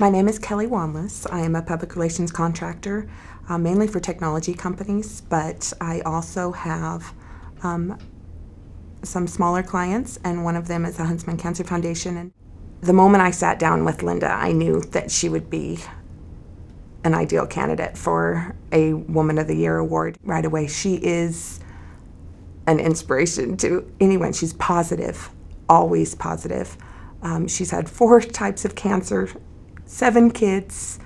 My name is Kelly Wanless. I am a public relations contractor, mainly for technology companies, but I also have some smaller clients, and one of them is the Huntsman Cancer Foundation. And the moment I sat down with Linda, I knew that she would be an ideal candidate for a Woman of the Year award right away. She is an inspiration to anyone. She's positive, always positive. She's had 4 types of cancer, 7 kids,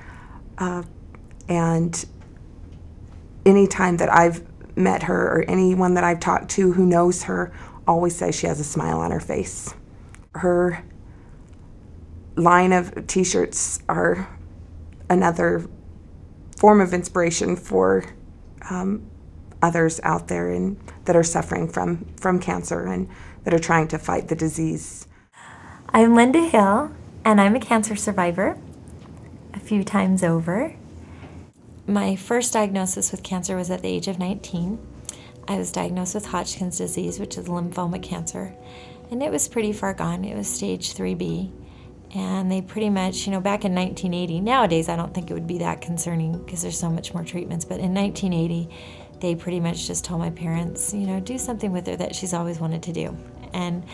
and any time that I've met her or anyone that I've talked to who knows her always says she has a smile on her face. Her line of t-shirts are another form of inspiration for others out there and that are suffering from cancer and that are trying to fight the disease. I'm Linda Hill, and I'm a cancer survivor a few times over. My first diagnosis with cancer was at the age of 19. I was diagnosed with Hodgkin's disease, which is lymphoma cancer, and it was pretty far gone. It was stage 3B, and they pretty much, back in 1980, nowadays I don't think it would be that concerning because there's so much more treatments, but in 1980, they pretty much just told my parents, do something with her that she's always wanted to do. And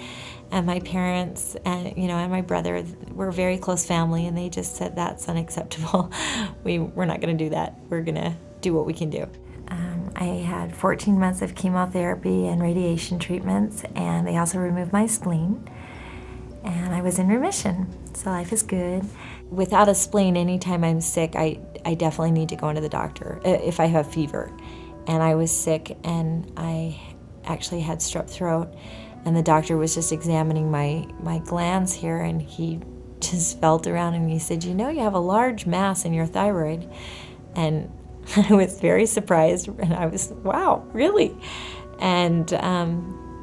my parents and and my brother were a very close family, and they just said that's unacceptable. We're not going to do that. We're going to do what we can do. I had 14 months of chemotherapy and radiation treatments, and they also removed my spleen, and I was in remission, so life is good. Without a spleen, anytime I'm sick, I definitely need to go into the doctor if I have fever. And I was sick, and I actually had strep throat, and the doctor was just examining my glands here, and he just felt around and he said, you have a large mass in your thyroid. And I was very surprised, and I was, wow, really? And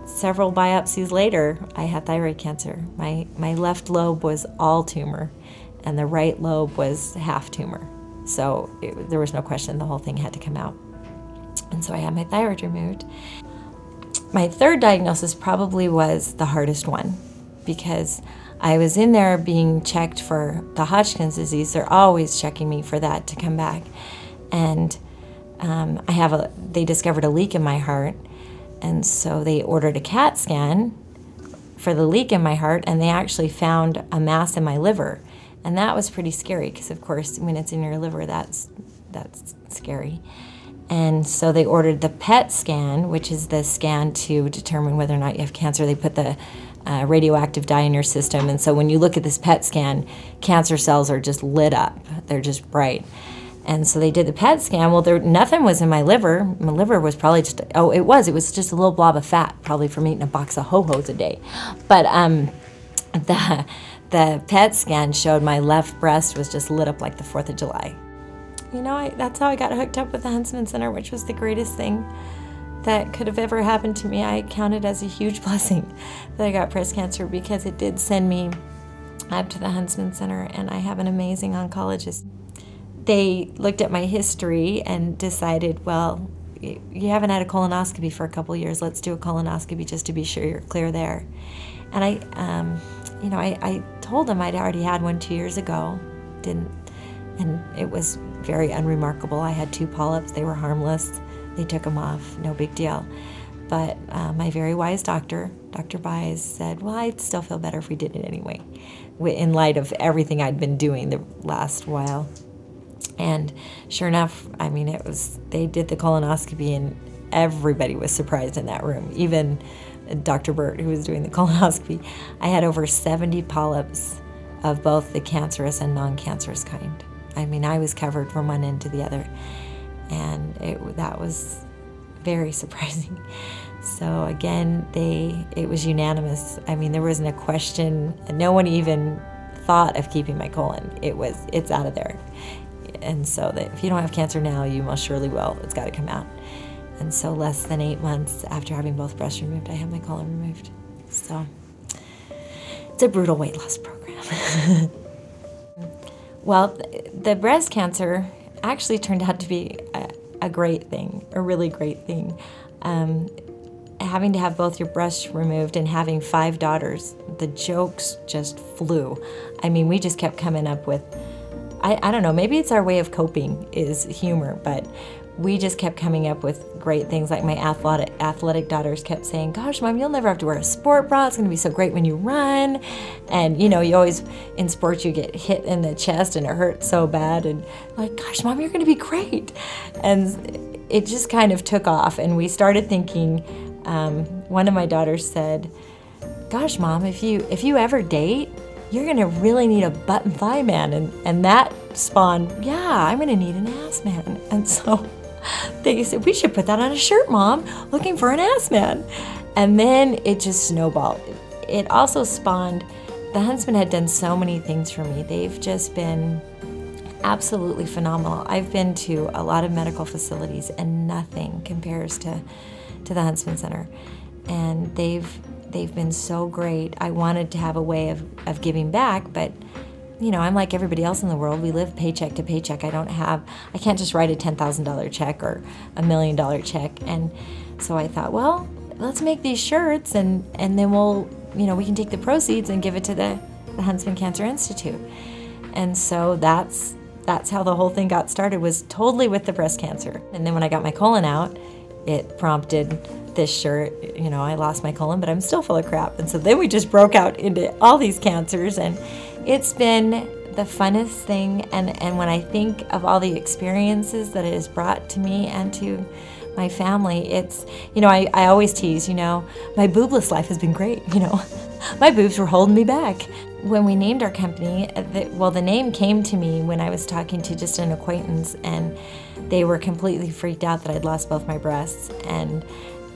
several biopsies later, I had thyroid cancer. My left lobe was all tumor, and the right lobe was half tumor. So there was no question, the whole thing had to come out. And so I had my thyroid removed. My third diagnosis probably was the hardest one, because I was in there being checked for the Hodgkin's disease. They're always checking me for that to come back. And they discovered a leak in my heart, and so they ordered a CAT scan for the leak in my heart, and they actually found a mass in my liver. And that was pretty scary, because of course when it's in your liver, that's scary. And so they ordered the PET scan, which is the scan to determine whether or not you have cancer. They put the radioactive dye in your system, and so when you look at this PET scan, cancer cells are just lit up. They're just bright. And so they did the PET scan. Well, nothing was in my liver. My liver was probably just, it was just a little blob of fat, probably from eating a box of Ho-Hos a day. But the PET scan showed my left breast was just lit up like the 4th of July. That's how I got hooked up with the Huntsman Center, which was the greatest thing that could have ever happened to me. I count it as a huge blessing that I got breast cancer, because it did send me up to the Huntsman Center, and I have an amazing oncologist. They looked at my history and decided, well, you haven't had a colonoscopy for a couple years. Let's do a colonoscopy just to be sure you're clear there. And I told them I'd already had one 2 years ago. And it was very unremarkable. I had 2 polyps. They were harmless. They took them off. No big deal. But my very wise doctor, Dr. Baez, said, well, I'd still feel better if we did it anyway, in light of everything I'd been doing the last while. And sure enough, they did the colonoscopy, and everybody was surprised in that room, even Dr. Burt, who was doing the colonoscopy. I had over 70 polyps of both the cancerous and non-cancerous kind. I was covered from one end to the other, and that was very surprising. So again, it was unanimous. There wasn't a question. No one even thought of keeping my colon. It's out of there. And so that if you don't have cancer now, you most surely will. It's got to come out. And so less than 8 months after having both breasts removed, I had my colon removed. So it's a brutal weight loss program. Well, the breast cancer actually turned out to be a great thing, a really great thing. Having to have both your breasts removed and having 5 daughters, the jokes just flew. We just kept coming up with I don't know, maybe it's our way of coping is humor, but we just kept coming up with great things. Like my athletic daughters kept saying, gosh, Mom, you'll never have to wear a sport bra. It's going to be so great when you run. And, you know, you always, in sports, you get hit in the chest and it hurts so bad. And like, gosh, Mom, you're going to be great. And it just kind of took off. And we started thinking, one of my daughters said, gosh, Mom, if you ever date, you're going to really need a button thigh man. And that spawned, yeah, I'm going to need an ass man. And so they said, we should put that on a shirt, Mom, looking for an ass man. And then it just snowballed. It also spawned, the Huntsman had done so many things for me. They've just been absolutely phenomenal. I've been to a lot of medical facilities and nothing compares to the Huntsman Center. And they've been so great. I wanted to have a way of giving back, but you know, I'm like everybody else in the world. We live paycheck to paycheck. I can't just write a $10,000 check or $1 million check. And so I thought, well, let's make these shirts and then we'll, you know, we can take the proceeds and give it to the Huntsman Cancer Institute. And so that's how the whole thing got started, was totally with the breast cancer. And then when I got my colon out, it prompted this shirt. You know, I lost my colon, but I'm still full of crap. And so then we just broke out into all these cancers, and it's been the funnest thing. And when I think of all the experiences that it has brought to me and to my family, it's, you know, I always tease, you know, my boobless life has been great, you know. My boobs were holding me back. When we named our company, the name came to me when I was talking to just an acquaintance, and they were completely freaked out that I'd lost both my breasts.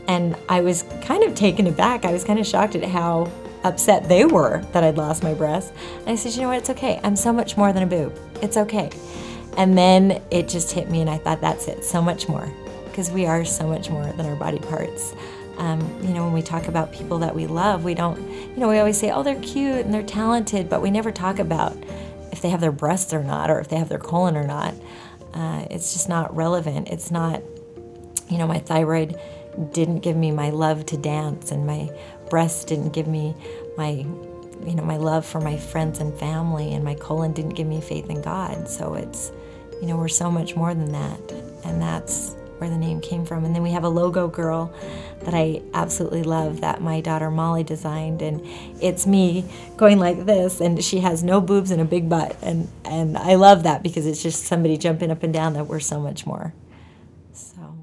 And I was kind of taken aback. I was kind of shocked at how upset they were that I'd lost my breasts. And I said, you know what, it's okay. I'm so much more than a boob. It's okay. And then it just hit me, and I thought, that's it, so much more. Because we are so much more than our body parts. You know, when we talk about people that we love, we don't, you know, we always say, oh, they're cute and they're talented, but we never talk about if they have their breasts or not, or if they have their colon or not. It's just not relevant. It's not, you know, my thyroid didn't give me my love to dance, and my breasts didn't give me my, you know, my love for my friends and family, and my colon didn't give me faith in God. So it's, you know, we're so much more than that, and that's where the name came from. And then we have a logo girl that I absolutely love that my daughter Molly designed, and it's me going like this, and she has no boobs and a big butt, and I love that because it's just somebody jumping up and down that we're so much more. So